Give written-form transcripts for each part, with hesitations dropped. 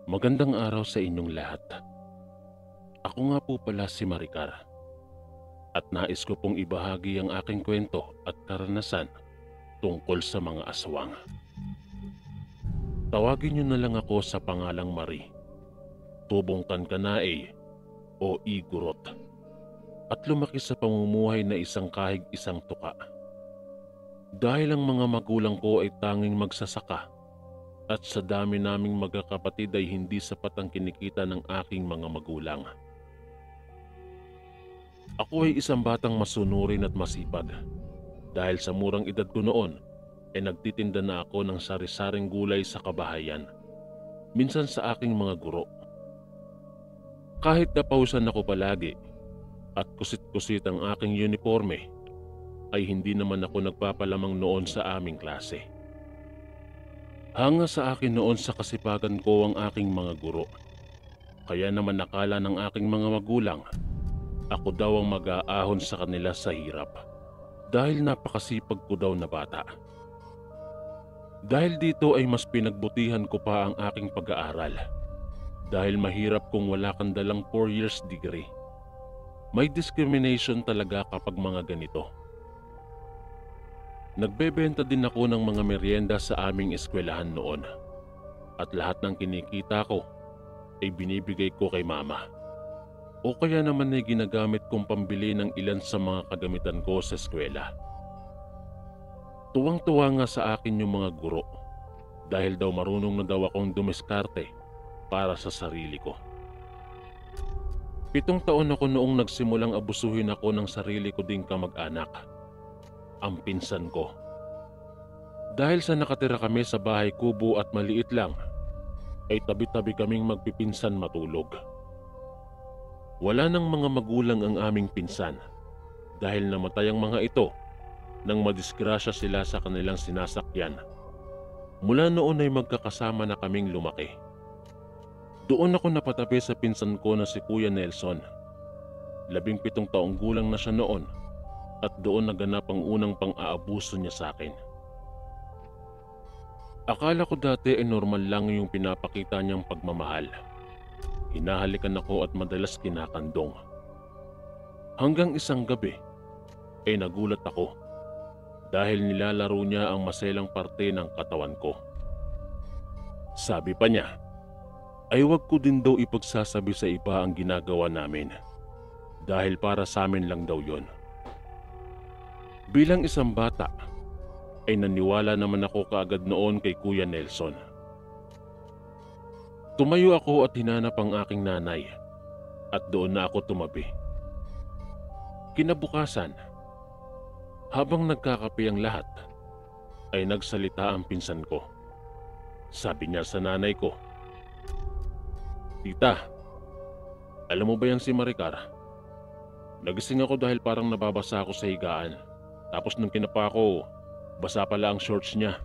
Magandang araw sa inyong lahat. Ako nga po pala si Maricar at nais ko pong ibahagi ang aking kwento at karanasan tungkol sa mga aswang. Tawagin niyo na lang ako sa pangalang Marie, tubong Tankanaey o Igorot, at lumaki sa pamumuhay na isang kahig isang tuka. Dahil ang mga magulang ko ay tanging magsasaka at sa dami naming magkakapatid ay hindi sapat ang kinikita ng aking mga magulang. Ako ay isang batang masunurin at masipag. Dahil sa murang edad ko noon, ay nagtitinda na ako ng sari-saring gulay sa kabahayan, minsan sa aking mga guro. Kahit napausan ako palagi at kusit-kusit ang aking uniforme, ay hindi naman ako nagpapalamang noon sa aming klase. Hanga sa akin noon sa kasipagan ko ang aking mga guro. Kaya naman akala ng aking mga magulang, ako daw ang mag-aahon sa kanila sa hirap dahil napakasipag ko daw na bata. Dahil dito ay mas pinagbutihan ko pa ang aking pag-aaral dahil mahirap kung wala kang dalang 4 years degree. May discrimination talaga kapag mga ganito. Nagbebenta din ako ng mga merienda sa aming eskwelahan noon at lahat ng kinikita ko ay binibigay ko kay mama. O kaya naman ay ginagamit kong pambili ng ilan sa mga kagamitan ko sa eskwela. Tuwang-tuwa nga sa akin yung mga guro dahil daw marunong na daw akong dumiskarte para sa sarili ko. 7 taon ako noong nagsimulang abusuhin ako ng sarili ko ding kamag-anak, ang pinsan ko. Dahil sa nakatira kami sa bahay kubo at maliit lang, ay tabi-tabi kaming magpipinsan matulog. Wala nang mga magulang ang aming pinsan dahil namatay ang mga ito nang madisgrasya sila sa kanilang sinasakyan. Mula noon ay magkakasama na kaming lumaki. Doon ako napatabi sa pinsan ko na si Kuya Nelson. 17 taong gulang na siya noon at doon naganap ang unang pang-aabuso niya sa akin. Akala ko dati ay normal lang yung pinapakita niyang pagmamahal. Hinahalikan ako at madalas kinakandong. Hanggang isang gabi ay nagulat ako dahil nilalaro niya ang maselang parte ng katawan ko. Sabi pa niya ay wag ko din daw ipagsasabi sa iba ang ginagawa namin dahil para sa amin lang daw yon. Bilang isang bata ay naniwala naman ako kaagad noon kay Kuya Nelson. Tumayo ako at hinanap ang aking nanay at doon na ako tumabi. Kinabukasan, habang nagkakape ang lahat, ay nagsalita ang pinsan ko. Sabi niya sa nanay ko, "Tita, alam mo ba yang si Maricar? Nagising ako dahil parang nababasa ako sa higaan. Tapos nung kinapa ko, basa pala ang shorts niya."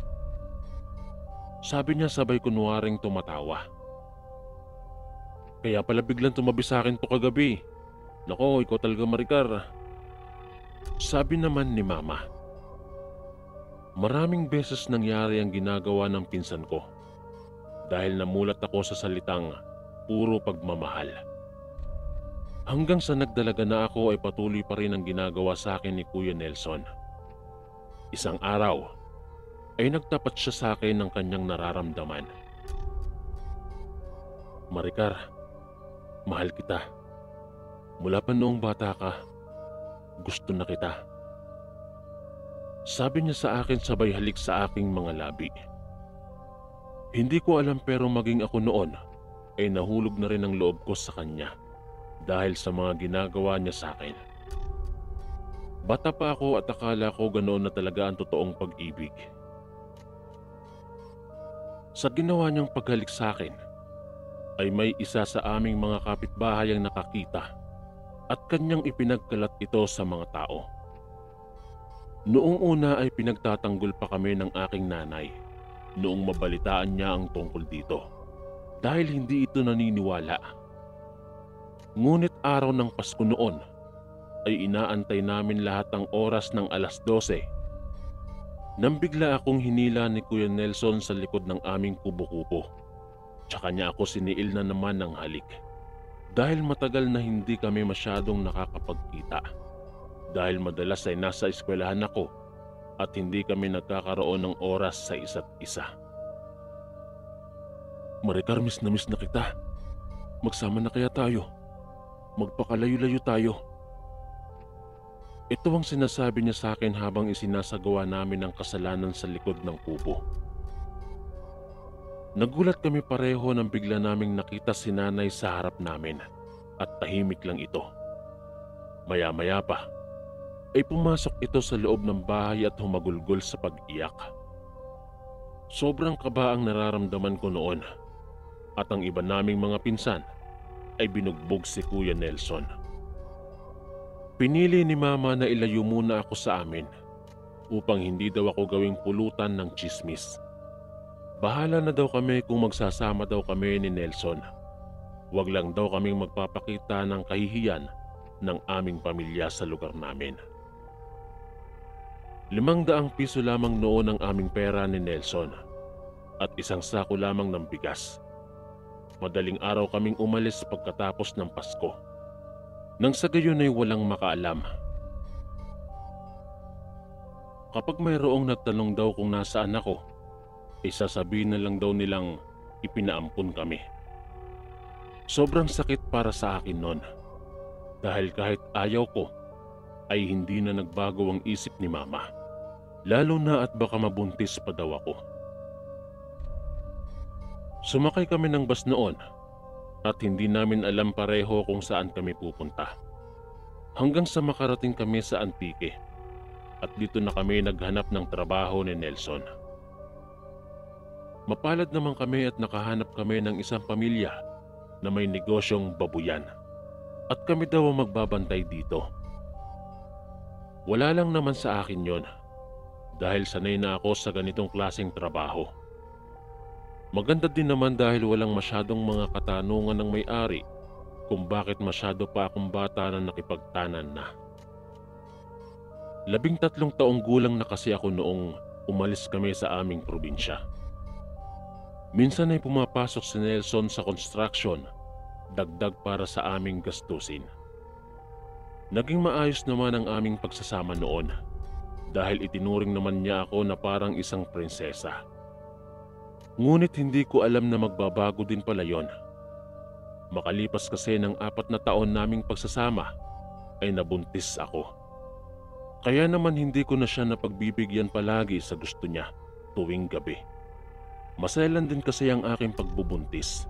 Sabi niya sabay kunwaring tumatawa. "Kaya pala biglang tumabi sa akin to kagabi. Nako, ikaw talaga Maricar." Sabi naman ni Mama. Maraming beses nangyari ang ginagawa ng pinsan ko dahil namulat ako sa salitang puro pagmamahal. Hanggang sa nagdalaga na ako ay patuloy pa rin ang ginagawa sa akin ni Kuya Nelson. Isang araw ay nagtapat siya sa akin ng kanyang nararamdaman. "Maricar, mahal kita. Mula pa noong bata ka, gusto na kita." Sabi niya sa akin sabay halik sa aking mga labi. Hindi ko alam pero maging ako noon ay nahulog na rin ang loob ko sa kanya dahil sa mga ginagawa niya sa akin. Bata pa ako at akala ko ganoon na talaga ang totoong pag-ibig. Sa ginawa niyang paghalik sa akin, ay may isa sa aming mga kapitbahay ang nakakita at kanyang ipinagkalat ito sa mga tao. Noong una ay pinagtatanggol pa kami ng aking nanay noong mabalitaan niya ang tungkol dito dahil hindi ito naniniwala. Ngunit araw ng Pasko noon ay inaantay namin lahat ng oras ng 12:00 nang bigla akong hinila ni Kuya Nelson sa likod ng aming kubo-kubo Tsaka niya ako siniil na naman ng halik. Dahil matagal na hindi kami masyadong nakakapagkita. Dahil madalas ay nasa eskwelahan ako at hindi kami nagkakaroon ng oras sa isa't isa. Maricar, miss na kita. Magsama na kaya tayo? Magpakalayo-layo tayo. Ito ang sinasabi niya sa akin habang isinasagawa namin ang kasalanan sa likod ng kubo. Nagulat kami pareho nang bigla naming nakita si nanay sa harap namin at tahimik lang ito. Maya-maya pa ay pumasok ito sa loob ng bahay at humagulgol sa pag-iyak. Sobrang kaba ang nararamdaman ko noon at ang iba naming mga pinsan ay binugbog si Kuya Nelson. Pinili ni Mama na ilayo muna ako sa amin upang hindi daw ako gawing pulutan ng tsismis. Bahala na daw kami kung magsasama daw kami ni Nelson. Huwag lang daw kaming magpapakita ng kahihiyan ng aming pamilya sa lugar namin. 500 piso lamang noon ang aming pera ni Nelson at 1 sako lamang ng bigas. Madaling araw kaming umalis pagkatapos ng Pasko. Nang sa gayon ay walang makaalam. Kapag mayroong nagtanong daw kung nasaan ako, sasabihin na lang daw nilang ipinaampun kami. Sobrang sakit para sa akin noon dahil kahit ayaw ko ay hindi na nagbago ang isip ni Mama. Lalo na at baka mabuntis pa daw ako. Sumakay kami ng bus noon at hindi namin alam pareho kung saan kami pupunta. Hanggang sa makarating kami sa Antique at dito na kami naghanap ng trabaho ni Nelson. Mapalad naman kami at nakahanap kami ng isang pamilya na may negosyong babuyan at kami daw ang magbabantay dito. Wala lang naman sa akin yon dahil sanay na ako sa ganitong klaseng trabaho. Maganda din naman dahil walang masyadong mga katanungan ng may-ari kung bakit masyado pa akong bata na nakipagtanan na. 13 taong gulang na kasi ako noong umalis kami sa aming probinsya. Minsan ay pumapasok si Nelson sa construction, dagdag para sa aming gastusin. Naging maayos naman ang aming pagsasama noon dahil itinuring naman niya ako na parang isang prinsesa. Ngunit hindi ko alam na magbabago din pala yon. Makalipas kasi ng 4 na taon naming pagsasama ay nabuntis ako. Kaya naman hindi ko na siya napagbibigyan palagi sa gusto niya tuwing gabi. Maselan din kasi ang aking pagbubuntis.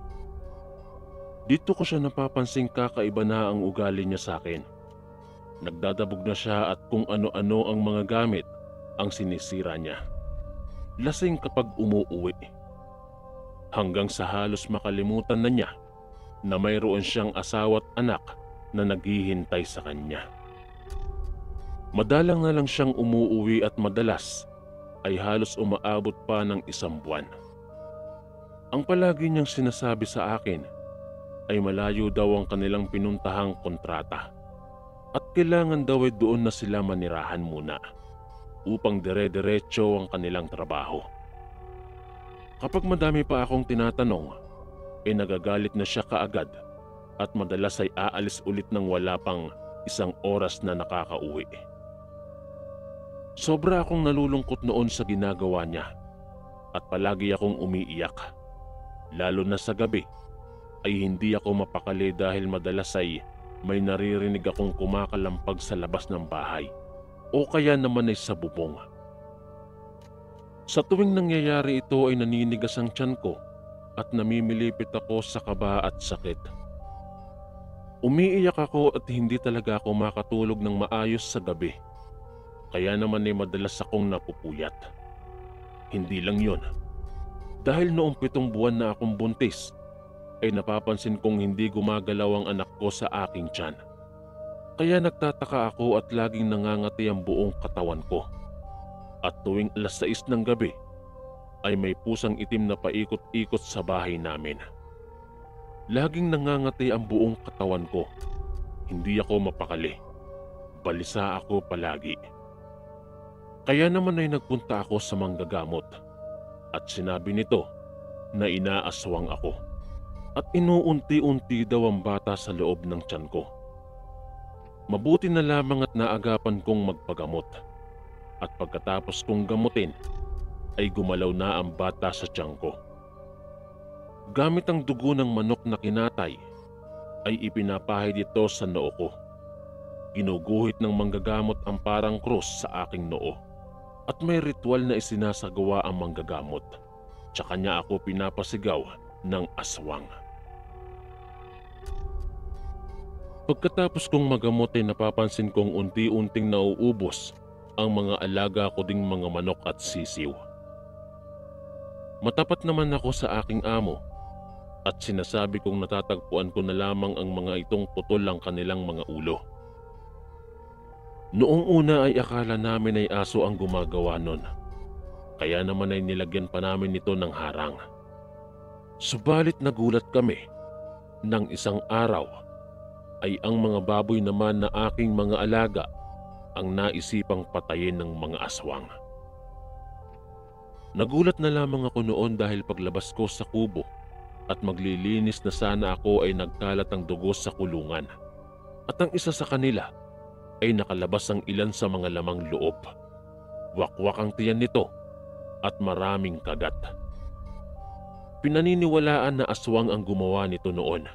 Dito ko siya napapansing kakaiba na ang ugali niya sa akin. Nagdadabog na siya at kung ano-ano ang mga gamit ang sinisira niya. Lasing kapag umuuwi. Hanggang sa halos makalimutan na niya na mayroon siyang asawa at anak na naghihintay sa kanya. Madalang na lang siyang umuuwi at madalas ay halos umaabot pa ng 1 buwan. Ang palagi niyang sinasabi sa akin ay malayo daw ang kanilang pinuntahang kontrata at kailangan daw ay doon na sila manirahan muna upang dire-diretso ang kanilang trabaho. Kapag madami pa akong tinatanong, nagagalit na siya kaagad at madalas ay aalis ulit nang wala pang 1 oras na nakakauwi. Sobra akong nalulungkot noon sa ginagawa niya at palagi akong umiiyak. Lalo na sa gabi ay hindi ako mapakali dahil madalas ay may naririnig akong kumakalampag sa labas ng bahay o kaya naman ay sa bubong. Sa tuwing nangyayari ito ay naninigas ang tiyan ko at namimilipit ako sa kaba at sakit. Umiiyak ako at hindi talaga ako makatulog ng maayos sa gabi. Kaya naman ay madalas akong napupuyat. Hindi lang yon. Dahil noong 7 buwan na akong buntis, ay napapansin kong hindi gumagalaw ang anak ko sa aking tiyan. Kaya nagtataka ako at laging nangangati ang buong katawan ko. At tuwing 6:00 ng gabi, ay may pusang itim na paikot-ikot sa bahay namin. Laging nangangati ang buong katawan ko. Hindi ako mapakali. Balisa ako palagi. Kaya naman ay nagpunta ako sa manggagamot at sinabi nito na inaaswang ako. at inuunti-unti daw ang bata sa loob ng tiyan ko. Mabuti na lamang at naagapan kong magpagamot, at pagkatapos kong gamutin ay gumalaw na ang bata sa tiyan ko. Gamit ang dugo ng manok na kinatay ay ipinapahid ito sa noo ko. Ginuguhit ng manggagamot ang parang krus sa aking noo, at may ritual na isinasagawa ang manggagamot. Tsaka niya ako pinapasigaw ng aswang. Pagkatapos kong magamot ay napapansin kong unti-unting nauubos ang mga alaga ko ding mga manok at sisiw. Matapat naman ako sa aking amo at sinasabi kong natatagpuan ko na lamang ang mga itong putol ang kanilang mga ulo. Noong una ay akala namin ay aso ang gumagawa nun, kaya naman ay nilagyan pa namin ito ng harang. Subalit nagulat kami nang isang araw ay ang mga baboy naman na aking mga alaga ang naisipang patayin ng mga aswang. Nagulat na lamang ako noon dahil paglabas ko sa kubo at maglilinis na sana ako ay nagkalat ang dugo sa kulungan, at ang isa sa kanila ay nakalabas ang ilan sa mga lamang loob. Wakwak ang tiyan nito at maraming kagat. Pinaniniwalaan na aswang ang gumawa nito noon.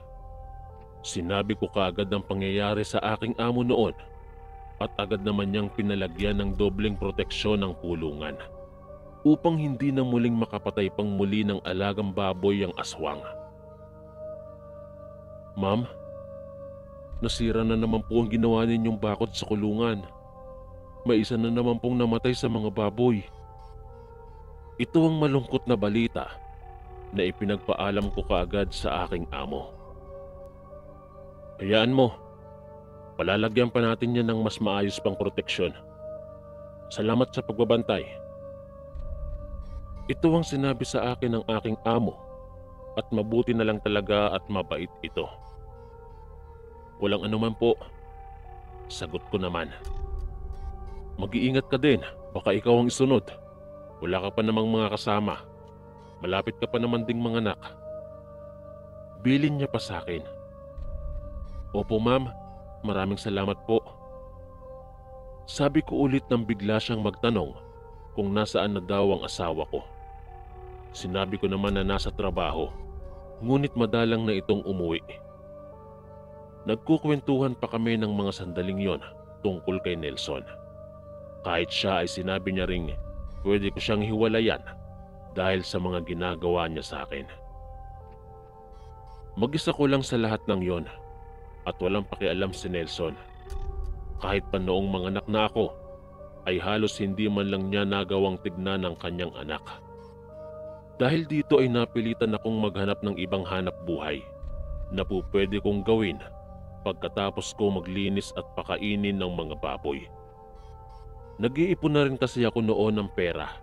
Sinabi ko kaagad ang pangyayari sa aking amo noon at agad naman niyang pinalagyan ng dobleng proteksyon ng kulungan upang hindi na muling makapatay pang muli ng alagang baboy ang aswang. Ma'am, nasira na naman po ang ginawa ninyong bakod sa kulungan. May isa na naman pong namatay sa mga baboy. Ito ang malungkot na balita na ipinagpaalam ko kaagad sa aking amo. Hayaan mo, palalagyan pa natin yan ng mas maayos pang proteksyon. Salamat sa pagbabantay. Ito ang sinabi sa akin ng aking amo at mabuti na lang talaga at mabait ito. Walang anuman po, sagot ko naman. Mag-iingat ka din, baka ikaw ang isunod. Wala ka pa namang mga kasama. Malapit ka pa naman ding manganak. Bilin niya pa sa akin. Opo ma'am, maraming salamat po. Sabi ko ulit nang bigla siyang magtanong kung nasaan na daw ang asawa ko. Sinabi ko naman na nasa trabaho, ngunit madalang na itong umuwi. Nagkukwentuhan pa kami ng mga sandaling yon tungkol kay Nelson. Kahit siya ay sinabi niya ring pwede ko siyang hiwalayan dahil sa mga ginagawa niya sa akin. Mag-isa ko lang sa lahat ng yon at walang pakialam si Nelson. Kahit pa noong manganak na ako, ay halos hindi man lang niya nagawang tignan ng kanyang anak. Dahil dito ay napilitan akong maghanap ng ibang hanap buhay na po pwede kong gawin pagkatapos ko maglinis at pakainin ng mga baboy. Nag-iipon na rin kasi ako noon ng pera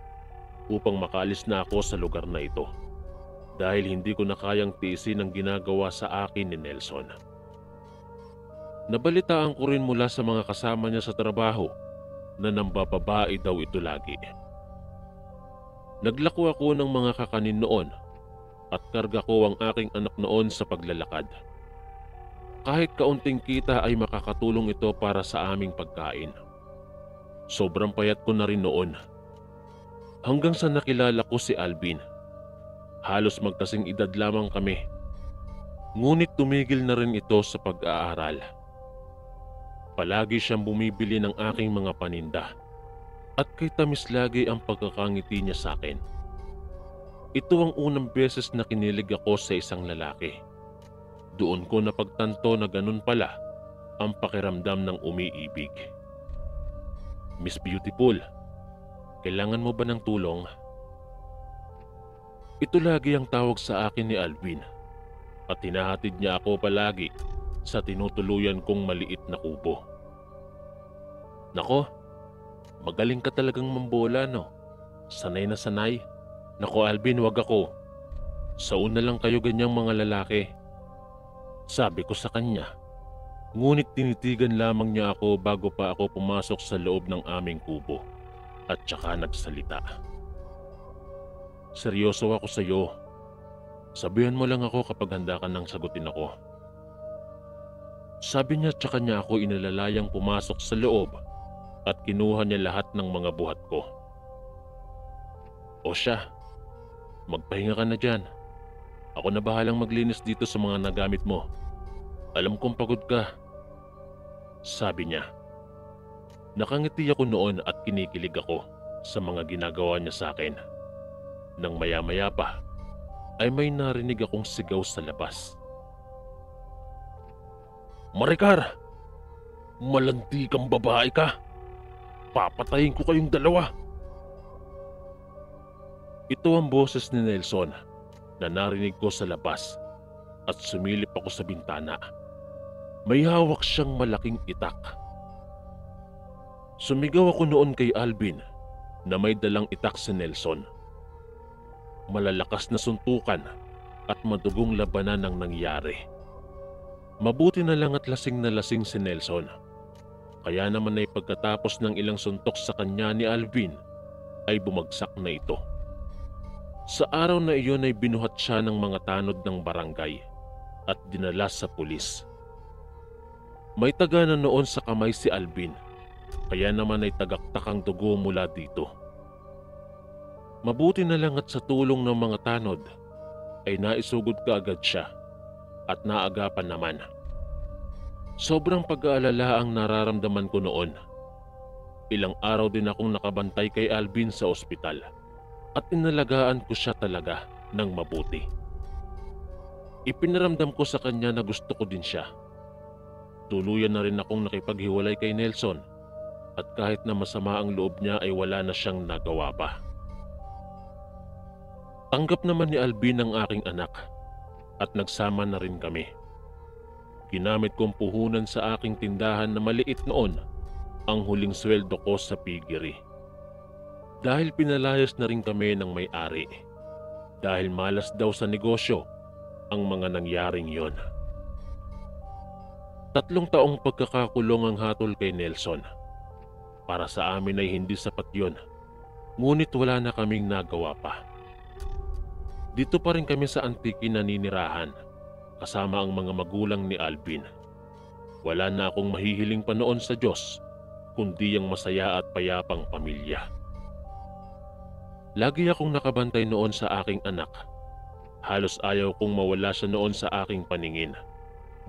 upang makaalis na ako sa lugar na ito dahil hindi ko na kayang tiisin ang ginagawa sa akin ni Nelson. Nabalitaan ko rin mula sa mga kasama niya sa trabaho na nambababae daw ito lagi. Naglako ako ng mga kakanin noon at karga ko ang aking anak noon sa paglalakad. Kahit kaunting kita ay makakatulong ito para sa aming pagkain. Sobrang payat ko na rin noon. Hanggang sa nakilala ko si Alvin. Halos magkasing edad lamang kami. Ngunit tumigil na rin ito sa pag-aaral. Palagi siyang bumibili ng aking mga paninda at kay tamis lagi ang pagkakangiti niya sa akin. Ito ang unang beses na kinilig ako sa isang lalaki. Doon ko napagtanto na ganun pala ang pakiramdam ng umiibig. Miss Beautiful, kailangan mo ba ng tulong? Ito lagi ang tawag sa akin ni Alvin at hinahatid niya ako palagi sa tinutuluyan kong maliit na kubo. Nako, magaling ka talagang mambola no? Sanay na sanay. Nako Alvin, wag ako. Sa una lang kayo ganyang mga lalaki. Sabi ko sa kanya. Ngunit tinitigan lamang niya ako bago pa ako pumasok sa loob ng aming kubo at saka nagsalita. Seryoso ako sa iyo. Sabihan mo lang ako kapag handa ka nang sagutin ako. Sabi niya tsaka niya ako inalalayang pumasok sa loob at kinuha niya lahat ng mga buhat ko. O siya, magpahinga ka na dyan. Ako na bahalang maglinis dito sa mga nagamit mo. Alam kong pagod ka. Sabi niya. Nakangiti ako noon at kinikilig ako sa mga ginagawa niya sa akin. Nang maya-maya pa, ay may narinig akong sigaw sa labas. Maricar! Malandi kang babae ka! Papatayin ko kayong dalawa! Ito ang boses ni Nelson na narinig ko sa labas at sumilip ako sa bintana. May hawak siyang malaking itak. Sumigaw ako noon kay Alvin na may dalang itak si Nelson. Malalakas na suntukan at madugong labanan ang nangyari. Mabuti na lang at lasing na lasing si Nelson. Kaya naman ay pagkatapos ng ilang suntok sa kanya ni Alvin ay bumagsak na ito. Sa araw na iyon ay binuhat siya ng mga tanod ng barangay at dinala sa pulis. May taga na noon sa kamay si Alvin, kaya naman ay tagaktak ang dugo mula dito. Mabuti na lang at sa tulong ng mga tanod ay naisugod kaagad siya at naagapan naman. Sobrang pag-aalala ang nararamdaman ko noon. Ilang araw din akong nakabantay kay Alvin sa ospital at inalagaan ko siya talaga ng mabuti. Ipinaramdam ko sa kanya na gusto ko din siya. Tuluyan na rin akong nakipaghiwalay kay Nelson at kahit na masama ang loob niya ay wala na siyang nagawa pa. Tanggap naman ni Alvin ang aking anak at nagsama na rin kami. Ginamit kong puhunan sa aking tindahan na maliit noon ang huling sweldo ko sa piggery. Dahil pinalayas na rin kami ng may-ari. Dahil malas daw sa negosyo ang mga nangyaring yon. 3 taong pagkakakulong ang hatol kay Nelson. Para sa amin ay hindi sapat yon, ngunit wala na kaming nagawa pa. Dito pa rin kami sa Antique naninirahan, kasama ang mga magulang ni Alvin. Wala na akong mahihiling pa noon sa Diyos, kundi ang masaya at payapang pamilya. Lagi akong nakabantay noon sa aking anak. Halos ayaw kong mawala siya noon sa aking paningin.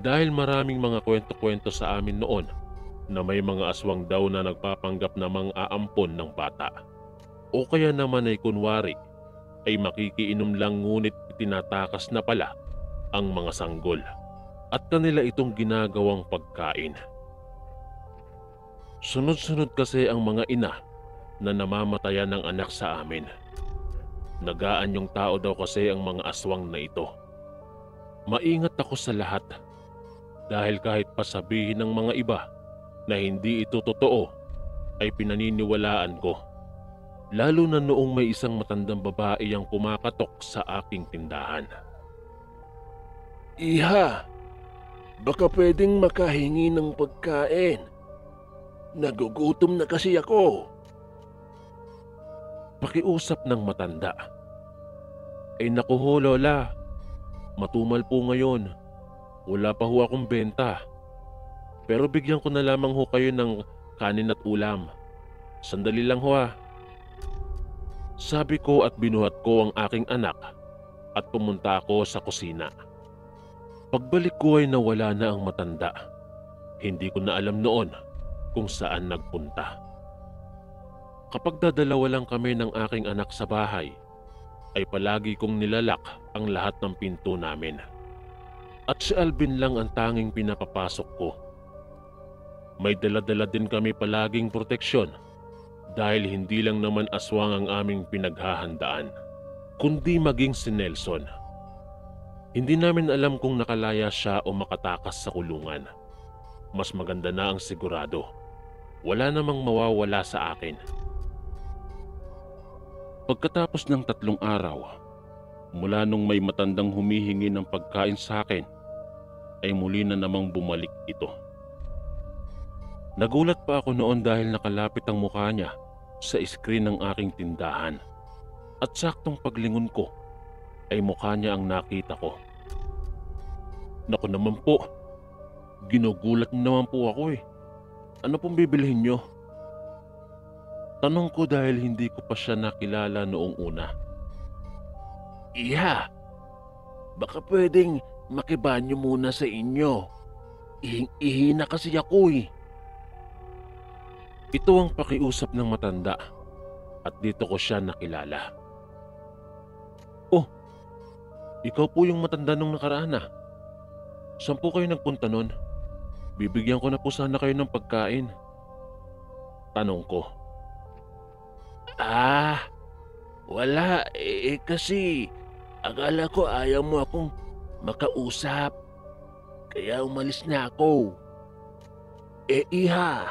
Dahil maraming mga kwento-kwento sa amin noon na may mga aswang daw na nagpapanggap na mang-aampon ng bata. O kaya naman ay kunwari ay makikiinom lang ngunit itinatakas na pala ang mga sanggol at kanila itong ginagawang pagkain. Sunod-sunod kasi ang mga ina na namamatayan ng anak sa amin. Nagaanyong tao daw kasi ang mga aswang na ito. Maingat ako sa lahat dahil kahit pasabihin ng mga iba na hindi ito totoo ay pinaniniwalaan ko. Lalo na noong may isang matandang babae ang kumakatok sa aking tindahan. Iha, baka pwedeng makahingi ng pagkain. Nagugutom na kasi ako. Pakiusap ng matanda. Ay naku ho, Lola. Matumal po ngayon. Wala pa ho akong benta. Pero bigyan ko na lamang ho kayo ng kanin at ulam. Sandali lang ho ha. Sabi ko at binuhat ko ang aking anak at pumunta ako sa kusina. Pagbalik ko ay nawala na ang matanda. Hindi ko na alam noon kung saan nagpunta. Kapag dadalawa lang kami ng aking anak sa bahay, ay palagi kong nilalak ang lahat ng pinto namin. At si Alvin lang ang tanging pinapapasok ko. May dala-dala din kami palaging proteksyon dahil hindi lang naman aswang ang aming pinaghahandaan, kundi maging si Nelson. Hindi namin alam kung nakalaya siya o makatakas sa kulungan. Mas maganda na ang sigurado. Wala namang mawawala sa akin. Pagkatapos ng 3 araw, mula nung may matandang humihingi ng pagkain sa akin, ay muli na namang bumalik ito. Nagulat pa ako noon dahil nakalapit ang mukha niya sa screen ng aking tindahan. At saktong paglingon ko, ay mukha niya ang nakita ko. Naku naman po, ginugulat niyo naman po ako eh. Ano pong bibilhin niyo? Tanong ko dahil hindi ko pa siya nakilala noong una. Iha, baka pwedeng makibanyo muna sa inyo. Ihing-ihi na kasi ako eh. Ito ang pakiusap ng matanda at dito ko siya nakilala. Oh, ikaw po yung matanda nung nakaraan ah. Saan po kayo nagpunta nun? Bibigyan ko na po sana kayo ng pagkain. Tanong ko. Wala kasi akala ko ayaw mo akong makausap. Kaya umalis na ako. Iha,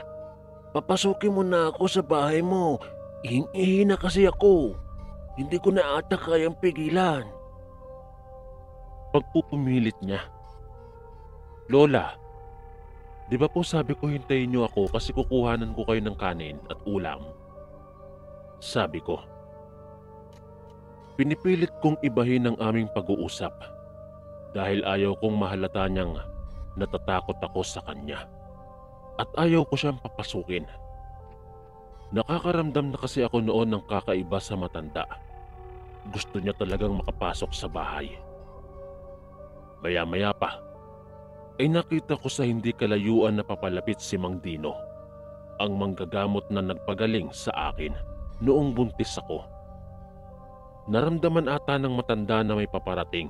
papasukin mo na ako sa bahay mo. Ihing-ihi na kasi ako. Hindi ko na ata kayang pigilan. Pagpupumilit niya. Lola, di ba po sabi ko hintayin niyo ako kasi kukuhanan ko kayo ng kanin at ulam? Sabi ko. Pinipilit kong ibahin ang aming pag-uusap dahil ayaw kong mahalata niyang natatakot ako sa kanya at ayaw ko siyang papasukin. Nakakaramdam na kasi ako noon ng kakaiba sa matanda. Gusto niya talagang makapasok sa bahay. Maya-maya pa, ay nakita ko sa hindi kalayuan na papalapit si Mang Dino, ang manggagamot na nagpagaling sa akin noong buntis ako. Naramdaman ata ng matanda na may paparating,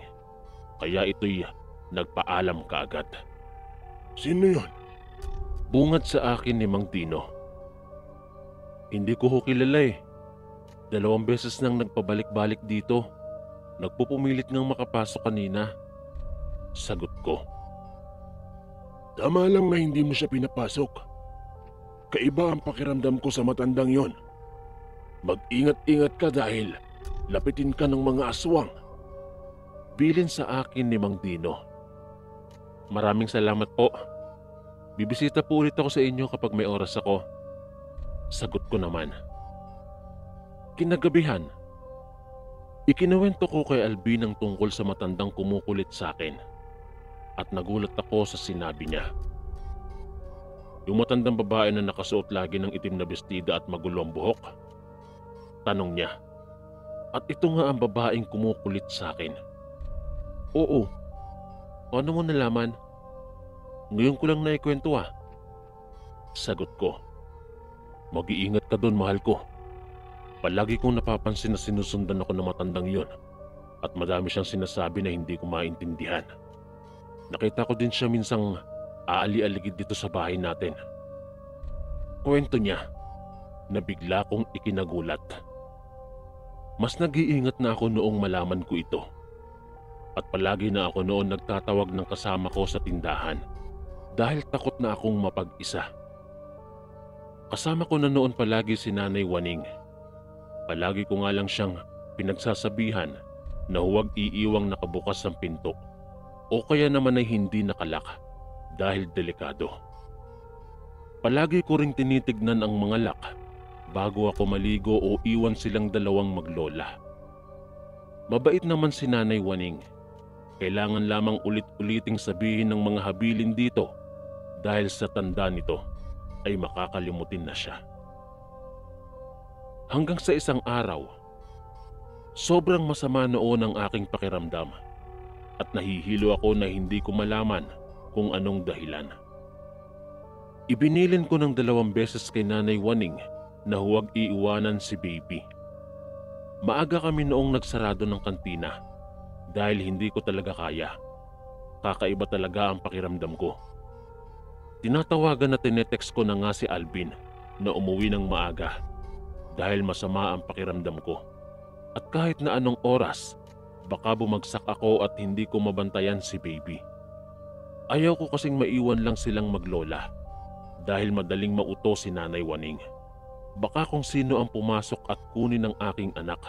kaya ito'y nagpaalam kaagad. Sino yun? Bungad sa akin ni Mang Dino. Hindi ko ho kilala eh. 2 beses nang nagpabalik-balik dito. Nagpupumilit ngang makapasok kanina. Sagot ko. Tama lang na hindi mo siya pinapasok. Kaiba ang pakiramdam ko sa matandang yon. Mag-ingat-ingat ka dahil lapitin ka ng mga aswang. Bilin sa akin ni Mang Dino. Maraming salamat po. Bibisita po ulit ako sa inyo kapag may oras ako. Sagot ko naman. Kinagabihan, ikinuwento ko kay Alvin ang tungkol sa matandang kumukulit sa akin at nagulat ako sa sinabi niya. Yung matandang babae na nakasuot lagi ng itim na bestida at magulong buhok? Tanong niya. At ito nga ang babaeng kumukulit sa akin. Oo. Paano mo nalaman? Ngayon ko lang naikwento ah. Sagot ko. Mag-iingat ka doon, mahal ko. Palagi kong napapansin na sinusundan ako ng matandang yon at madami siyang sinasabi na hindi ko maintindihan. Nakita ko din siya minsang aali-aligid dito sa bahay natin. Kwento niya na bigla kong ikinagulat. Mas nag-iingat na ako noong malaman ko ito. At palagi na ako noon nagtatawag ng kasama ko sa tindahan dahil takot na akong mapag-isa. Kasama ko na noon palagi si Nanay Waning. Palagi ko nga lang siyang pinagsasabihan na huwag iiwang nakabukas ang pinto o kaya naman ay hindi nakalak dahil delikado. Palagi ko ring tinitignan ang mga lock bago ako maligo o iwan silang dalawang maglola. Mabait naman si Nanay Waning. Kailangan lamang ulit-uliting sabihin ng mga habilin dito dahil sa tanda nito ay makakalimutin na siya. Hanggang sa isang araw, sobrang masama noon ang aking pakiramdam at nahihilo ako na hindi ko malaman kung anong dahilan. Ibinilin ko ng 2 beses kay Nanay Waning na huwag iiwanan si Baby. Maaga kami noong nagsarado ng kantina dahil hindi ko talaga kaya. Kakaiba talaga ang pakiramdam ko. Tinatawagan na tinetext ko na nga si Alvin na umuwi ng maaga dahil masama ang pakiramdam ko. At kahit na anong oras, baka bumagsak ako at hindi ko mabantayan si Baby. Ayaw ko kasing maiwan lang silang maglola dahil madaling mauto si Nanay Waning. Baka kung sino ang pumasok at kunin ang aking anak.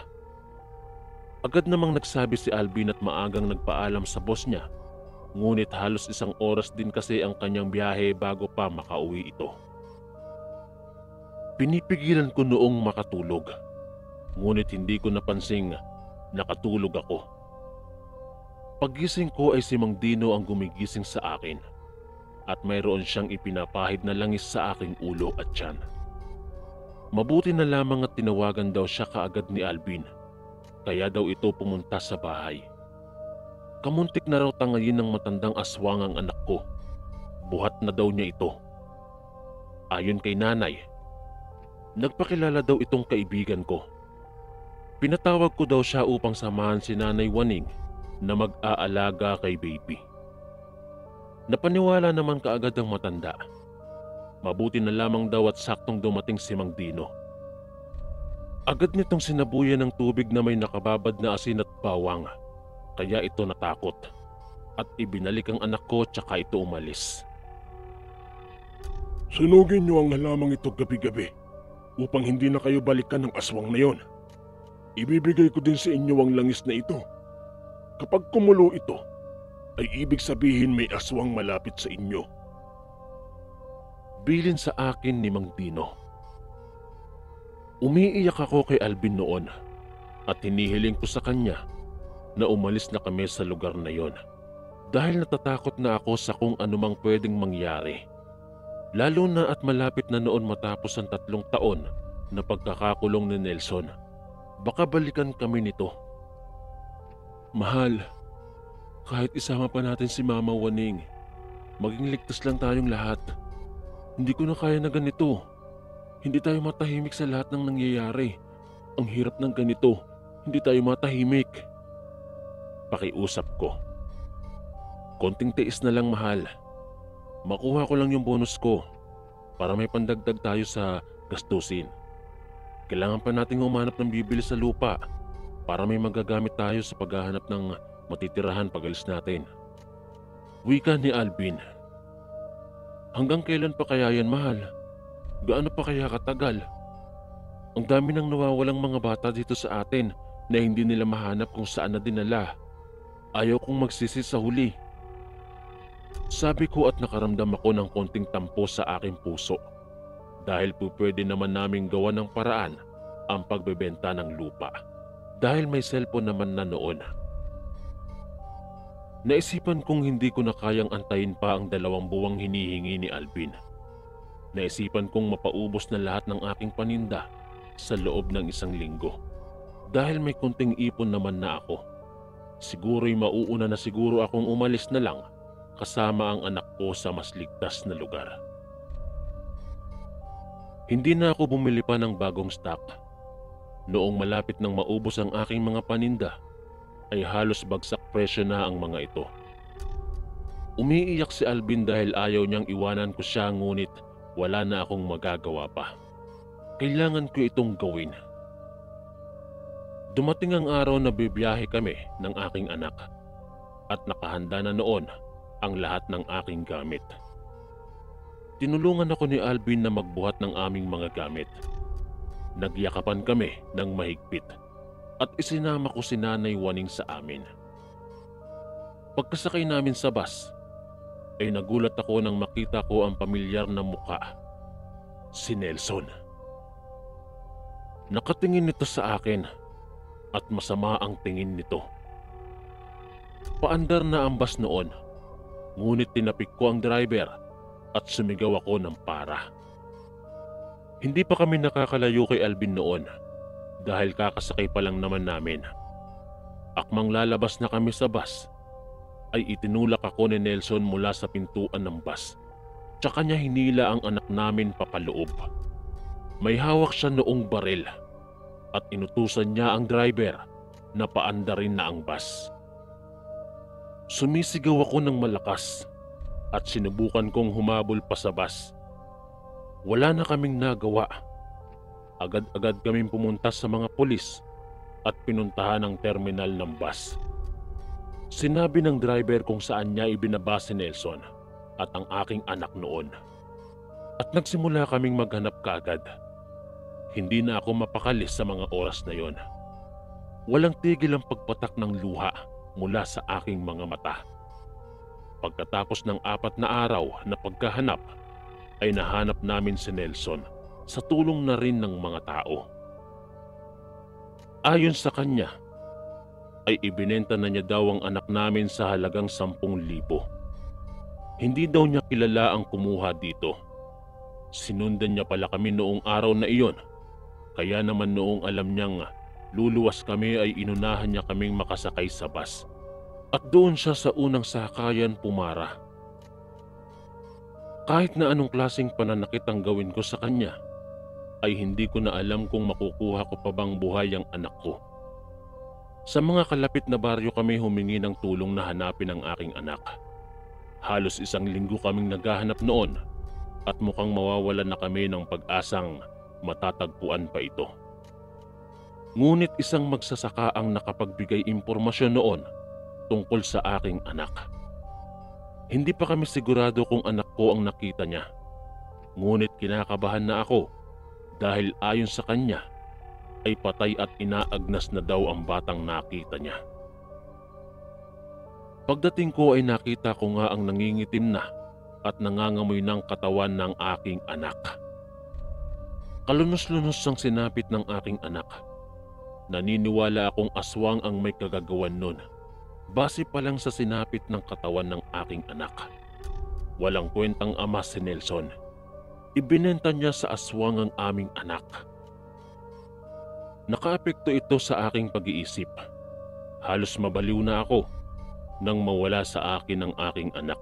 Agad namang nagsabi si Alvin at maagang nagpaalam sa boss niya. Ngunit halos 1 oras din kasi ang kanyang biyahe bago pa makauwi ito. Pinipigilan ko noong makatulog. Ngunit hindi ko napansing nakatulog ako Paggising ko ay si Mang Dino ang gumigising sa akin at mayroon siyang ipinapahid na langis sa aking ulo at tiyan. Mabuti na lamang at tinawagan daw siya kaagad ni Alvin, kaya daw ito pumunta sa bahay. Kamuntik na raw tangayin ng matandang aswang ang anak ko. Buhat na daw niya ito. Ayon kay nanay, nagpakilala daw itong kaibigan ko. Pinatawag ko daw siya upang samahan si Nanay Waning na mag-aalaga kay baby. Napaniwala naman kaagad ang matanda. Mabuti na lamang daw at saktong dumating si Mang Dino. Agad nitong sinabuyan ng tubig na may nakababad na asin at bawang, kaya ito natakot at ibinalik ang anak ko tsaka ito umalis. Sunugin niyo ang halamang ito gabi-gabi upang hindi na kayo balikan ng aswang na yon. Ibibigay ko din sa inyo ang langis na ito. Kapag kumulo ito, ay ibig sabihin may aswang malapit sa inyo. Bilin sa akin ni Mang Dino. Umiiyak ako kay Alvin noon at hinihiling ko sa kanya na umalis na kami sa lugar na yon dahil natatakot na ako sa kung anumang pwedeng mangyari. Lalo na at malapit na noon matapos ang 3 taon na pagkakakulong ni Nelson. Baka balikan kami nito. Mahal, kahit isama pa natin si Mama Waning, maging ligtas lang tayong lahat. Hindi ko na kaya na ganito. Hindi tayo matahimik sa lahat ng nangyayari. Ang hirap ng ganito, hindi tayo matahimik. Pakiusap ko. Konting tiis na lang, mahal. Makuha ko lang yung bonus ko para may pandagdag tayo sa gastusin. Kailangan pa nating humanap ng bibili sa lupa para may magagamit tayo sa paghahanap ng matitirahan pag-alis natin. Wika ni Alvin. Hanggang kailan pa kaya yan, mahal? Gaano pa kaya katagal? Ang dami nang nawawalang mga bata dito sa atin na hindi nila mahanap kung saan na dinala. Ayaw kong magsisi sa huli. Sabi ko at nakaramdam ako ng konting tampo sa aking puso dahil po pwede naman naming gawa ng paraan ang pagbebenta ng lupa dahil may cellphone naman na noon. Naisipan kong hindi ko na kayang antayin pa ang 2 buwang hinihingi ni Alvin. Naisipan kong mapaubos na lahat ng aking paninda sa loob ng 1 linggo dahil may konting ipon naman na ako. Siguro'y mauuna na siguro akong umalis na lang kasama ang anak ko sa mas ligtas na lugar. Hindi na ako bumili pa ng bagong stock. Noong malapit nang maubos ang aking mga paninda, ay halos bagsak presyo na ang mga ito. Umiiyak si Alvin dahil ayaw niyang iwanan ko siya, ngunit wala na akong magagawa pa. Kailangan ko itong gawin. Dumating ang araw na bibiyahe kami ng aking anak at nakahanda na noon ang lahat ng aking gamit. Tinulungan ako ni Alvin na magbuhat ng aming mga gamit. Nagyakapan kami ng mahigpit at isinama ko si Nanay Waning sa amin. Pagkasakay namin sa bus, ay nagulat ako nang makita ko ang pamilyar na mukha, si Nelson. Nakatingin nito sa akin at masama ang tingin nito. Paandar na ang bus noon, ngunit tinapik ko ang driver at sumigaw ako ng para. Hindi pa kami nakakalayo kay Alvin noon dahil kakasakay pa lang naman namin. Akmang lalabas na kami sa bus, ay itinulak ako ni Nelson mula sa pintuan ng bus. Tsaka niya hinila ang anak namin papaloob. May hawak siya noong baril at inutusan niya ang driver na paandarin na ang bus. Sumisigaw ako ng malakas at sinubukan kong humabol pa sa bus. Wala na kaming nagawa. Agad-agad kaming pumunta sa mga pulis at pinuntahan ang terminal ng bus. Sinabi ng driver kung saan niya ibinaba si Nelson at ang aking anak noon. At nagsimula kaming maghanap kaagad. Hindi na ako mapakali sa mga oras na yon. Walang tigil ang pagpatak ng luha mula sa aking mga mata. Pagkatapos ng 4 na araw na pagkahanap, ay nahanap namin si Nelson sa tulong na rin ng mga tao. Ayon sa kanya, ay ibinenta na niya daw ang anak namin sa halagang 10,000. Hindi daw niya kilala ang kumuha dito. Sinundan niya pala kami noong araw na iyon. Kaya naman noong alam niyang luluwas kami ay inunahan niya kaming makasakay sa bus. At doon siya sa unang sakayan pumara. Kahit na anong klaseng pananakit ang gawin ko sa kanya, ay hindi ko na alam kung makukuha ko pa bang buhay ang anak ko. Sa mga kalapit na baryo kami humingi ng tulong na hanapin ang aking anak. Halos 1 linggo kaming naghahanap noon at mukhang mawawalan na kami ng pag-asang matatagpuan pa ito. Ngunit isang magsasaka ang nakapagbigay impormasyon noon tungkol sa aking anak. Hindi pa kami sigurado kung anak ko ang nakita niya. Ngunit kinakabahan na ako dahil ayon sa kanya ay patay at inaagnas na daw ang batang nakita niya. Pagdating ko ay nakita ko nga ang nangingitim na at nangangamoy ng katawan ng aking anak. Kalunos-lunos ang sinapit ng aking anak. Naniniwala akong aswang ang may kagagawan nun. Base pa lang sa sinapit ng katawan ng aking anak. Walang kwentang ama si Nelson. Ibinenta niya sa aswang ang aming anak. Nakaapekto ito sa aking pag-iisip. Halos mabaliw na ako nang mawala sa akin ang aking anak.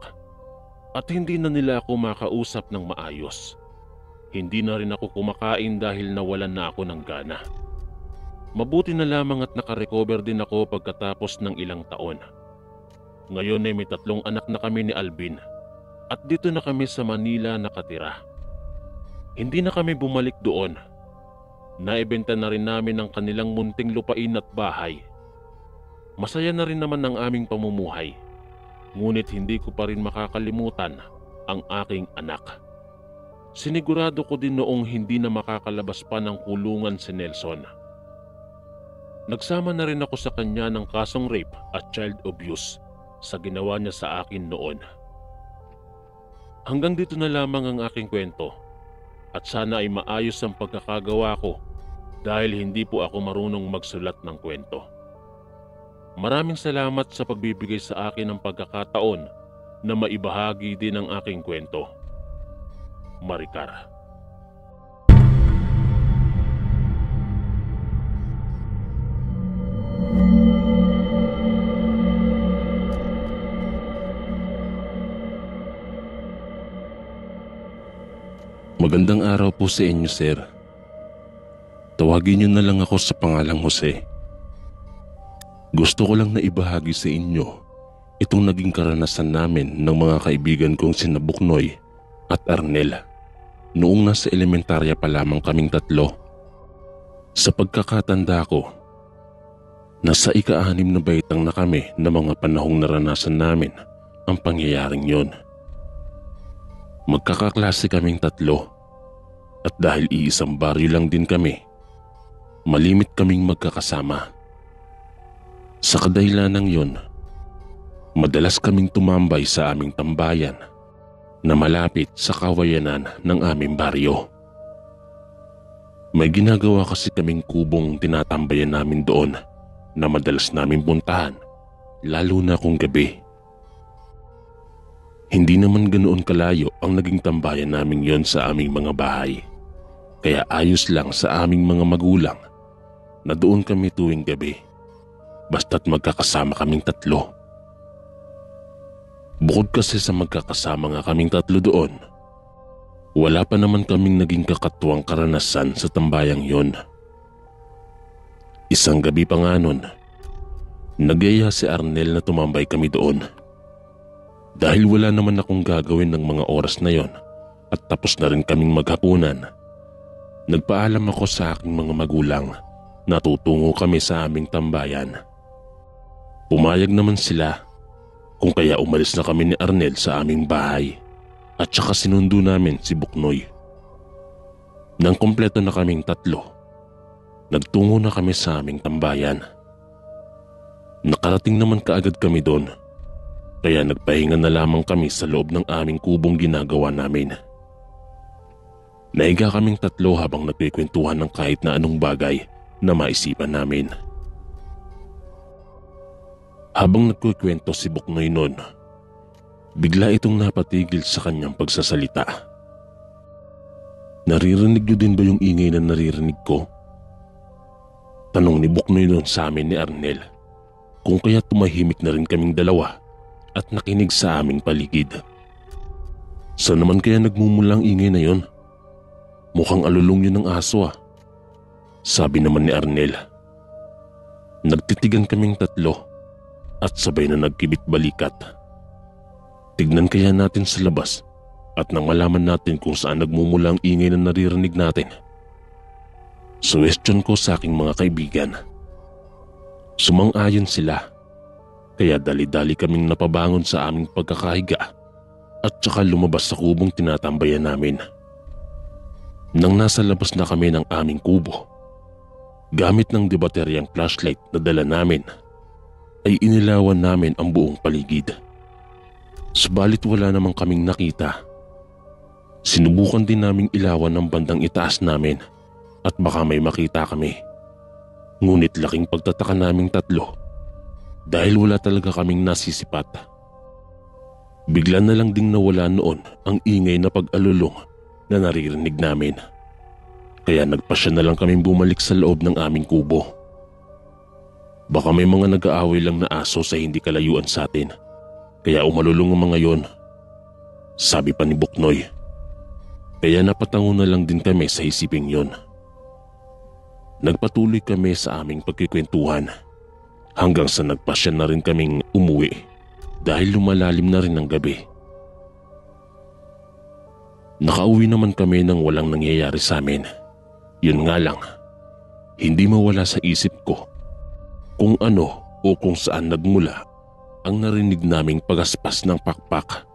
At hindi na nila ako makausap ng maayos. Hindi na rin ako kumakain dahil nawalan na ako ng gana. Mabuti na lamang at nakarecover din ako pagkatapos ng ilang taon. Ngayon ay may 3 anak na kami ni Alvin at dito na kami sa Manila nakatira. Hindi na kami bumalik doon. Naibenta na rin namin ang kanilang munting lupain at bahay. Masaya na rin naman ang aming pamumuhay. Ngunit hindi ko pa rin makakalimutan ang aking anak. Sinigurado ko din noong hindi na makakalabas pa ng kulungan si Nelson. Nagsama na rin ako sa kanya ng kasong rape at child abuse sa ginawa niya sa akin noon. Hanggang dito na lamang ang aking kwento. At sana ay maayos ang pagkakagawa ko dahil hindi po ako marunong magsulat ng kwento. Maraming salamat sa pagbibigay sa akin ng pagkakataon na maibahagi din ang aking kwento. Maricar. Magandang araw po sa inyo, sir. Tawagin niyo na lang ako sa pangalang Jose. Gusto ko lang na ibahagi sa inyo itong naging karanasan namin ng mga kaibigan kong sina Buknoy at Arnel noong nasa elementarya pa lamang kaming 3. Sa pagkakatanda ko, nasa ika-6 na baitang na kami na mga panahong naranasan namin ang pangyayaring yon. Magkakaklase kaming 3 at dahil iisang baryo lang din kami, malimit kaming magkakasama. Sa kadahilanang yon, madalas kaming tumambay sa aming tambayan na malapit sa kawayanan ng aming baryo. May ginagawa kasi kaming kubong tinatambayan namin doon na madalas namin puntahan, lalo na kung gabi. Hindi naman ganoon kalayo ang naging tambayan namin yon sa aming mga bahay. Kaya ayos lang sa aming mga magulang na doon kami tuwing gabi. Basta't magkakasama kaming 3. Bukod kasi sa magkakasama nga kaming 3 doon, wala pa naman kaming naging kakatuwang karanasan sa tambayang yon. Isang gabi pa nga nun, nagyaya si Arnel na tumambay kami doon. Dahil wala naman akong gagawin ng mga oras na yon at tapos na rin kaming maghapunan, nagpaalam ako sa aking mga magulang na tutungo kami sa aming tambayan. Pumayag naman sila kung kaya umalis na kami ni Arnel sa aming bahay at saka sinundo namin si Buknoy. Nang kompleto na kaming 3, nagtungo na kami sa aming tambayan. Nakarating naman kaagad kami doon, kaya nagpahinga na lamang kami sa loob ng aming kubong ginagawa namin. Nahiga kaming 3 habang nagkikwentuhan ng kahit na anong bagay na maisipan namin. Habang nagkukwento si Buknoy noon, bigla itong napatigil sa kanyang pagsasalita. Naririnig niyo din ba yung ingay na naririnig ko? Tanong ni Buknoy noon sa amin ni Arnel, kung kaya tumahimik na rin kaming dalawa at nakinig sa aming paligid. Saan naman kaya nagmumulang ingay na yon? Mukhang alulong yun ng aso ah. Sabi naman ni Arnel. Nagtitigan kaming tatlo at sabay na nagkibit balikat. Tignan kaya natin sa labas at nang malaman natin kung saan nagmumula ang ingay na naririnig natin. Suwestyon ko sa aking mga kaibigan. Sumang-ayon sila, kaya dali-dali kaming napabangon sa aming pagkakahiga at saka lumabas sa kubong tinatambayan namin. Nang nasa labas na kami ng aming kubo, gamit ng debateryang flashlight na dala namin, ay inilawan namin ang buong paligid. Subalit wala namang kaming nakita. Sinubukan din naming ilawan ng bandang itaas namin at baka may makita kami. Ngunit laking pagtataka naming tatlo dahil wala talaga kaming nasisipat. Bigla na lang ding nawala noon ang ingay na pag-alulong na naririnig namin. Kaya nagpasya na lang kaming bumalik sa loob ng aming kubo. Baka may mga nag-aaway lang na aso sa hindi kalayuan sa atin, kaya umalulong ang mga yon, sabi pa ni Buknoy. Kaya napatango na lang din kami sa isiping yon. Nagpatuloy kami sa aming pagkikwentuhan hanggang sa nagpasya na rin kaming umuwi dahil lumalalim na rin ang gabi. Nakauwi naman kami nang walang nangyayari sa amin. Yun nga lang, hindi mawala sa isip ko kung ano o kung saan nagmula ang narinig naming pagaspas ng pakpak.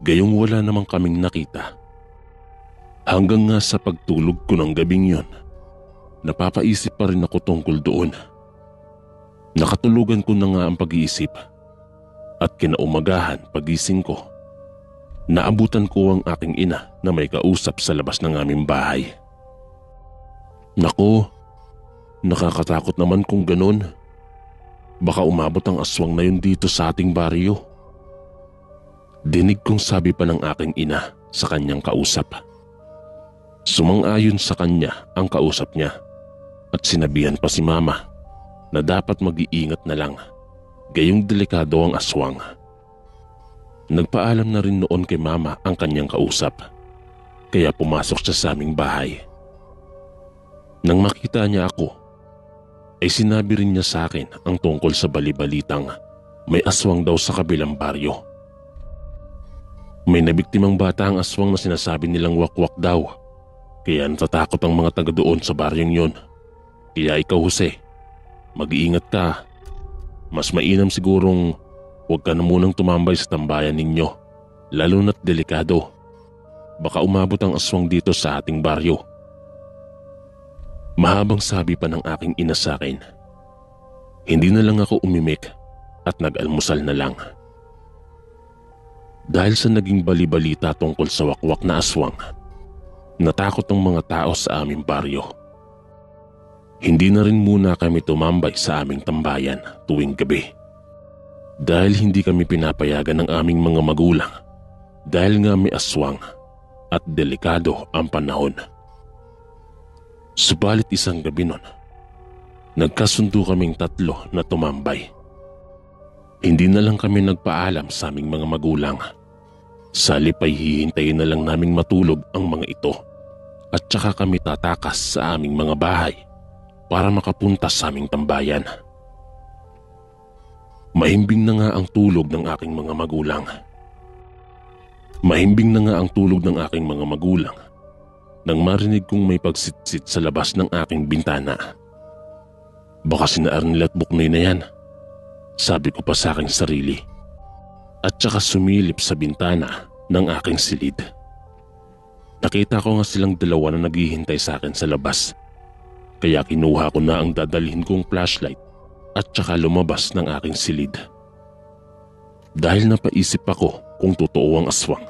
Gayong wala namang kaming nakita. Hanggang nga sa pagtulog ko ng gabing yon, napapaisip pa rin ako tungkol doon. Nakatulugan ko na nga ang pag-iisip at kinaumagahan pagising ko, naabutan ko ang aking ina na may kausap sa labas ng aming bahay. Naku, nakakatakot naman kung ganun. Baka umabot ang aswang na yun dito sa ating baryo. Dinig kong sabi pa ng aking ina sa kanyang kausap. Sumang-ayon sa kanya ang kausap niya at sinabihan pa si mama na dapat mag-iingat na lang, gayong delikado ang aswang. Nagpaalam na rin noon kay mama ang kanyang kausap, kaya pumasok siya sa aming bahay. Nang makita niya ako, ay sinabi rin niya sa akin ang tungkol sa balibalitang may aswang daw sa kabilang baryo. May nabiktimang bata ang aswang na sinasabi nilang wakwak daw, kaya natatakot ang mga taga doon sa baryong yon. Kaya ikaw, Jose, mag-iingat ka. Mas mainam sigurong huwag ka na munang tumambay sa tambayan ninyo, lalo na't delikado. Baka umabot ang aswang dito sa ating baryo. Mahabang sabi pa ng aking ina sa akin. Hindi na lang ako umimik at nag-almusal na lang. Dahil sa naging balibalita tungkol sa wakwak na aswang, natakot ang mga tao sa aming baryo. Hindi na rin muna kami tumambay sa aming tambayan tuwing gabi. Dahil hindi kami pinapayagan ng aming mga magulang dahil nga may aswang at delikado ang panahon. Subalit isang gabi nun, nagkasundo kaming tatlo na tumambay. Hindi na lang kami nagpaalam sa aming mga magulang. Salip ay hihintayin na lang naming matulog ang mga ito at saka kami tatakas sa aming mga bahay para makapunta sa aming tambayan. Mahimbing na nga ang tulog ng aking mga magulang. Mahimbing na nga ang tulog ng aking mga magulang nang marinig kong may pagsitsit sa labas ng aking bintana. Baka sina Arnel at Buknoy na yan, sabi ko pa sa aking sarili, at saka sumilip sa bintana ng aking silid. Nakita ko nga silang dalawa na naghihintay sa akin sa labas, kaya kinuha ko na ang dadalhin kong flashlight at saka lumabas ng aking silid. Dahil napaisip ako kung totoo ang aswang,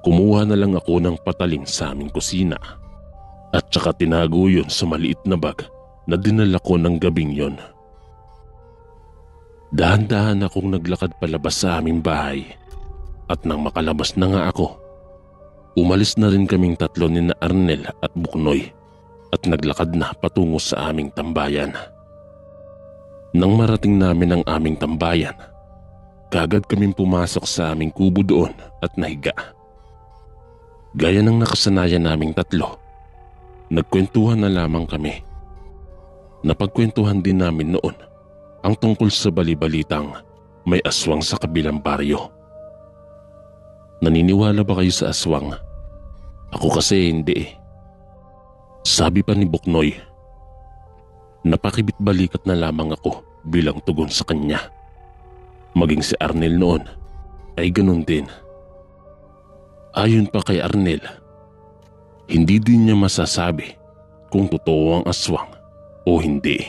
kumuha na lang ako ng patalim sa aming kusina at saka tinago yun sa maliit na bag na dinala ko ng gabing yon. Dahan-dahan akong naglakad palabas sa aming bahay at nang makalabas na nga ako, umalis na rin kaming tatlo ni na Arnel at Buknoy at naglakad na patungo sa aming tambayan. Nang marating namin ang aming tambayan, kaagad kaming pumasok sa aming kubo doon at nahiga. Gaya ng nakasanayan naming tatlo, nagkwentuhan na lamang kami. Napagkwentuhan din namin noon ang tungkol sa balibalitang may aswang sa kabilang baryo. Naniniwala ba kayo sa aswang? Ako kasi hindi eh. Sabi pa ni Buknoy. Napakibit-balikat na lamang ako bilang tugon sa kanya. Maging si Arnel noon ay ganun din. Ayon pa kay Arnel, hindi din niya masasabi kung totoo ang aswang o hindi.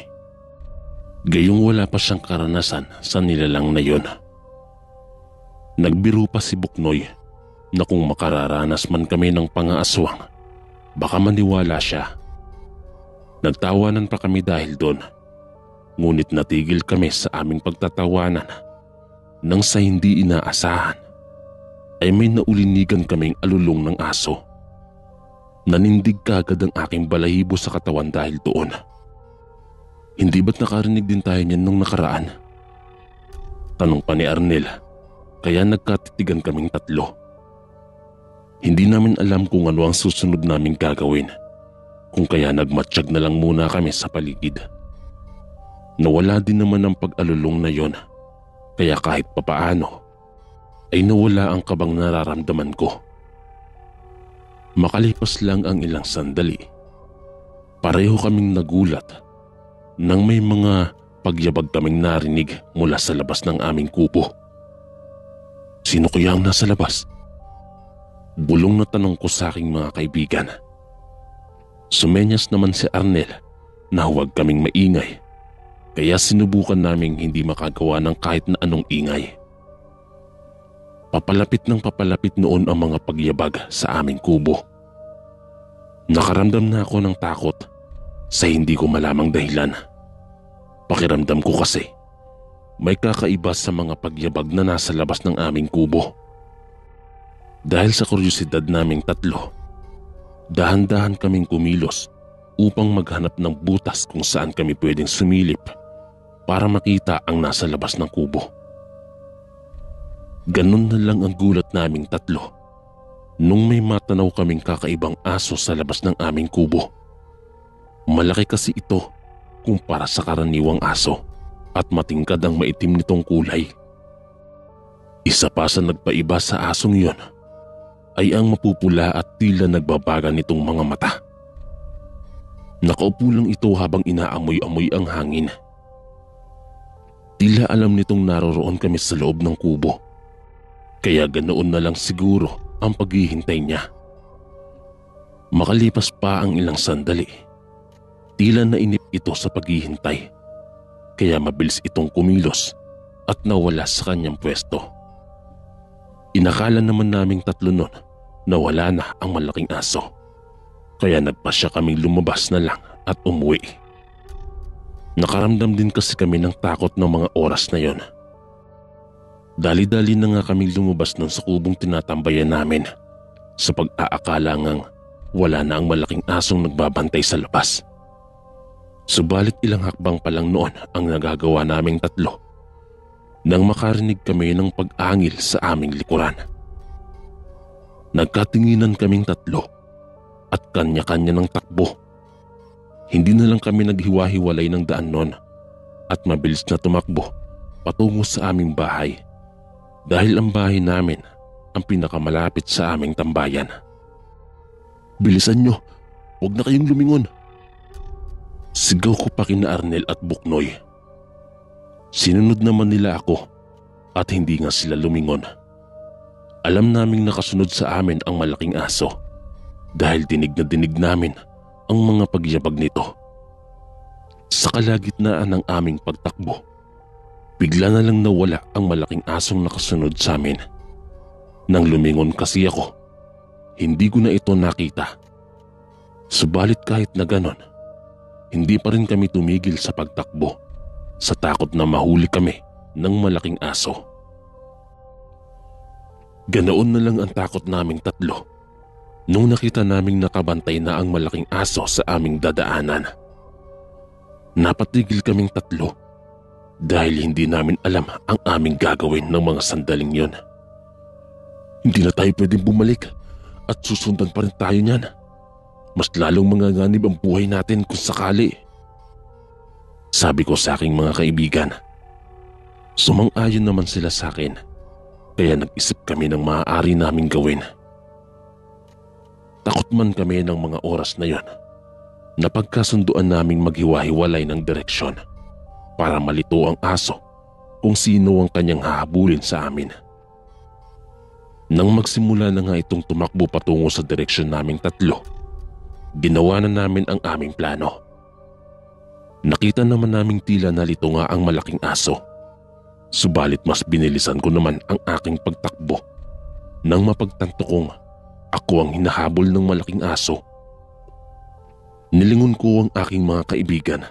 Gayong wala pa siyang karanasan sa nilalang na yon. Nagbiro pa si Buknoy na kung makararanas man kami ng pangaaswang, baka maniwala siya. Nagtawanan pa kami dahil doon, ngunit natigil kami sa aming pagtatawanan nang sa hindi inaasahan ay may naulinigan kaming alulong ng aso. Nanindig kagad ang aking balahibo sa katawan dahil doon. Hindi ba't nakarinig din tayo niyan nung nakaraan? Tanong pa ni Arnel, kaya nagkatitigan kaming tatlo. Hindi namin alam kung ano ang susunod naming gagawin, kung kaya nagmatsyag na lang muna kami sa paligid. Nawala din naman ang pag-alulong na yon, kaya kahit papaano ay nawala ang kabang nararamdaman ko. Makalipas lang ang ilang sandali, pareho kaming nagulat nang may mga pagyabag kaming narinig mula sa labas ng aming kubo. Sino kaya ang nasa labas? Bulong na tanong ko sa aking mga kaibigan. Sumenyas naman si Arnel na huwag kaming maingay, kaya sinubukan naming hindi makagawa ng kahit na anong ingay. Papalapit ng papalapit noon ang mga pagyabag sa aming kubo. Nakaramdam na ako ng takot sa hindi ko malamang dahilan. Pakiramdam ko kasi may kakaiba sa mga pagyabag na nasa labas ng aming kubo. Dahil sa kuryosidad naming tatlo, dahan-dahan kaming kumilos upang maghanap ng butas kung saan kami pwedeng sumilip para makita ang nasa labas ng kubo. Ganun na lang ang gulat naming tatlo nung may matanaw kaming kakaibang aso sa labas ng aming kubo. Malaki kasi ito kumpara sa karaniwang aso at matingkad ang maitim nitong kulay. Isa pa sa nagpaiba sa asong yon ay ang mapupula at tila nagbabaga nitong mga mata. Nakaupo lang ito habang inaamoy-amoy ang hangin. Tila alam nitong naroroon kami sa loob ng kubo, kaya ganoon na lang siguro ang paghihintay niya. Makalipas pa ang ilang sandali, tila nainip ito sa paghihintay, kaya mabilis itong kumilos at nawala sa kanyang pwesto. Inakala naman naming tatlo nun na wala na ang malaking aso, kaya nagpasya kaming lumabas na lang at umuwi. Nakaramdam din kasi kami ng takot ng mga oras na yon. Dali-dali na nga kaming lumabas nun sa kubong tinatambayan namin sa pag-aakala ngang wala na ang malaking asong nagbabantay sa labas. Subalit ilang hakbang pa lang noon ang nagagawa naming tatlo nang makarinig kami ng pag-angil sa aming likuran. Nagkatinginan kaming tatlo at kanya-kanya ng takbo. Hindi na lang kami naghiwa-hiwalay ng daan noon at mabilis na tumakbo patungo sa aming bahay dahil ang bahay namin ang pinakamalapit sa aming tambayan. Bilisan nyo, huwag na kayong lumingon. Sigaw ko pa kina Arnel at Buknoy. Sinunod naman nila ako at hindi nga sila lumingon. Alam naming nakasunod sa amin ang malaking aso dahil dinig na dinig namin ang mga pagyabag nito. Sa kalagitnaan ng aming pagtakbo, bigla na lang nawala ang malaking asong nakasunod sa amin. Nang lumingon kasi ako, hindi ko na ito nakita. Subalit kahit na ganon, hindi pa rin kami tumigil sa pagtakbo sa takot na mahuli kami ng malaking aso. Ganoon na lang ang takot naming tatlo nung nakita naming nakabantay na ang malaking aso sa aming dadaanan. Napatigil kaming tatlo dahil hindi namin alam ang aming gagawin ng mga sandaling yon. Hindi na tayo pwedeng bumalik at susundan pa rin tayo niyan. Mas lalong manganganib ang buhay natin kung sakali. Sabi ko sa aking mga kaibigan. Sumang-ayon naman sila sa akin, kaya nag-isip kami ng maaari naming gawin. Takot man kami ng mga oras na yon, napagkasunduan naming maghiwa-hiwalay ng direksyon para malito ang aso kung sino ang kanyang hahabulin sa amin. Nang magsimula na nga itong tumakbo patungo sa direksyon naming tatlo, ginawa na namin ang aming plano. Nakita naman naming tila nalito nga ang malaking aso. Subalit mas binilisan ko naman ang aking pagtakbo nang mapagtanto kong ako ang hinahabol ng malaking aso. Nilingon ko ang aking mga kaibigan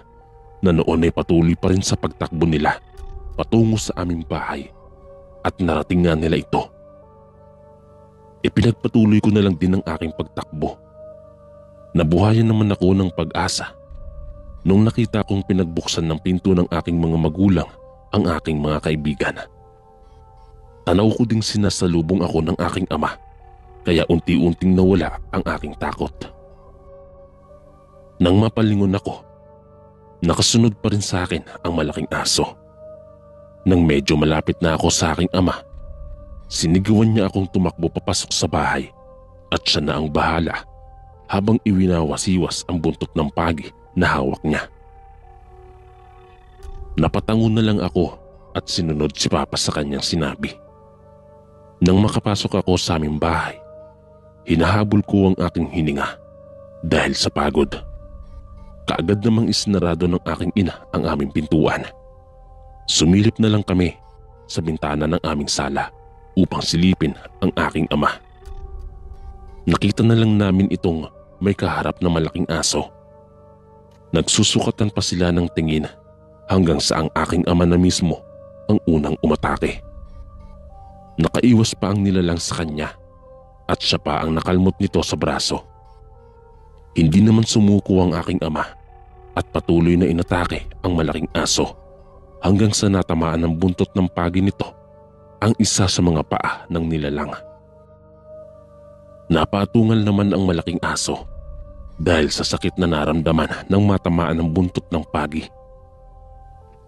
na noon ay patuloy pa rin sa pagtakbo nila patungo sa aming bahay at narating nga nila ito. Ipinagpatuloy ko na lang din ang aking pagtakbo. Nabuhayan naman ako ng pag-asa nung nakita kong pinagbuksan ng pinto ng aking mga magulang ang aking mga kaibigan. Tanaw ko ding sinasalubong ako ng aking ama, kaya unti-unting nawala ang aking takot. Nang mapalingon ako, nakasunod pa rin sa akin ang malaking aso. Nang medyo malapit na ako sa aking ama, sinigawan niya akong tumakbo papasok sa bahay at siya na ang bahala habang iwinawasiwas ang buntot ng pagi na hawak niya. Napatango na lang ako at sinunod si Papa sa kanyang sinabi. Nang makapasok ako sa aming bahay, hinahabol ko ang aking hininga dahil sa pagod. Kaagad namang isinarado ng aking ina ang aming pintuan. Sumilip na lang kami sa bintana ng aming sala upang silipin ang aking ama. Nakita na lang namin itong may kaharap na malaking aso. Nagsusukatan pa sila ng tingin hanggang sa ang aking ama na mismo ang unang umatake. Nakaiwas pa ang nilalang sa kanya at siya pa ang nakalmot nito sa braso. Hindi naman sumuko ang aking ama at patuloy na inatake ang malaking aso hanggang sa natamaan ng buntot ng pagi nito ang isa sa mga paa ng nilalang. Napatungal naman ang malaking aso dahil sa sakit na naramdaman ng matamaan ng buntot ng pagi.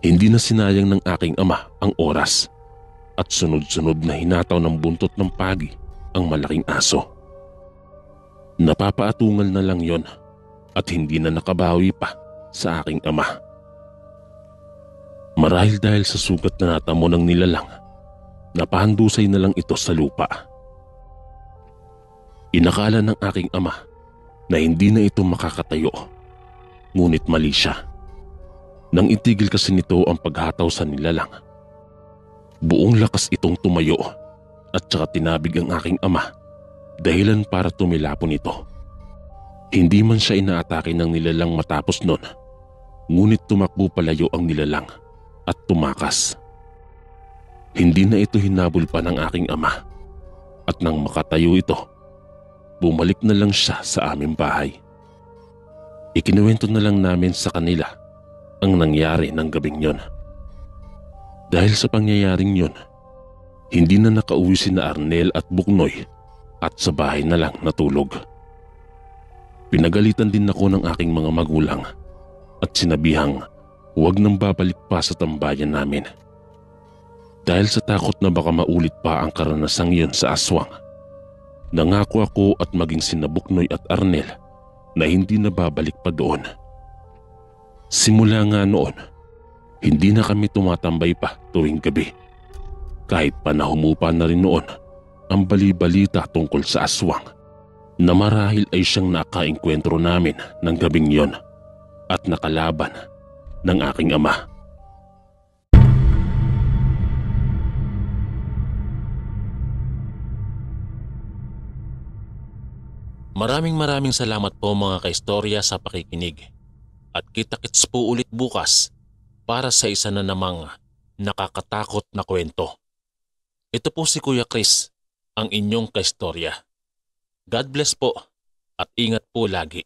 Hindi na sinayang ng aking ama ang oras at sunod-sunod na hinataw ng buntot ng pagi ang malaking aso. Napapaatungal na lang yon at hindi na nakabawi pa sa aking ama. Marahil dahil sa sugat na natamo ng nilalang, napahandusay na lang ito sa lupa. Inakala ng aking ama na hindi na ito makakatayo, ngunit mali siya. Nang itigil kasi nito ang paghataw sa nilalang, buong lakas itong tumayo at saka tinabig ang aking ama, dahilan para tumilapon ito. Hindi man siya inaatake ng nilalang matapos nun, ngunit tumakbo palayo ang nilalang at tumakas. Hindi na ito hinabol pa ng aking ama at nang makatayo ito, bumalik na lang siya sa aming bahay. Ikinuwento na lang namin sa kanila ang nangyari ng gabing yon. Dahil sa pangyayaring yon, hindi na nakauwi sina Arnel at Buknoy at sa bahay na lang natulog. Pinagalitan din ako ng aking mga magulang at sinabihang huwag nang babalik pa sa tambayan namin. Dahil sa takot na baka maulit pa ang karanasang yon sa aswang, nangako ako at maging sina Buknoy at Arnel na hindi na babalik pa doon. Simula nga noon, hindi na kami tumatambay pa tuwing gabi. Kahit pa na humupa na rin noon ang bali-balita tungkol sa aswang na marahil ay siyang nakaengkwentro namin ng gabing yon at nakalaban ng aking ama. Maraming salamat po mga kaistorya sa pakikinig. At kita-kits po ulit bukas para sa isa na namang nakakatakot na kwento. Ito po si Kuya Chris, ang inyong kaistorya. God bless po at ingat po lagi.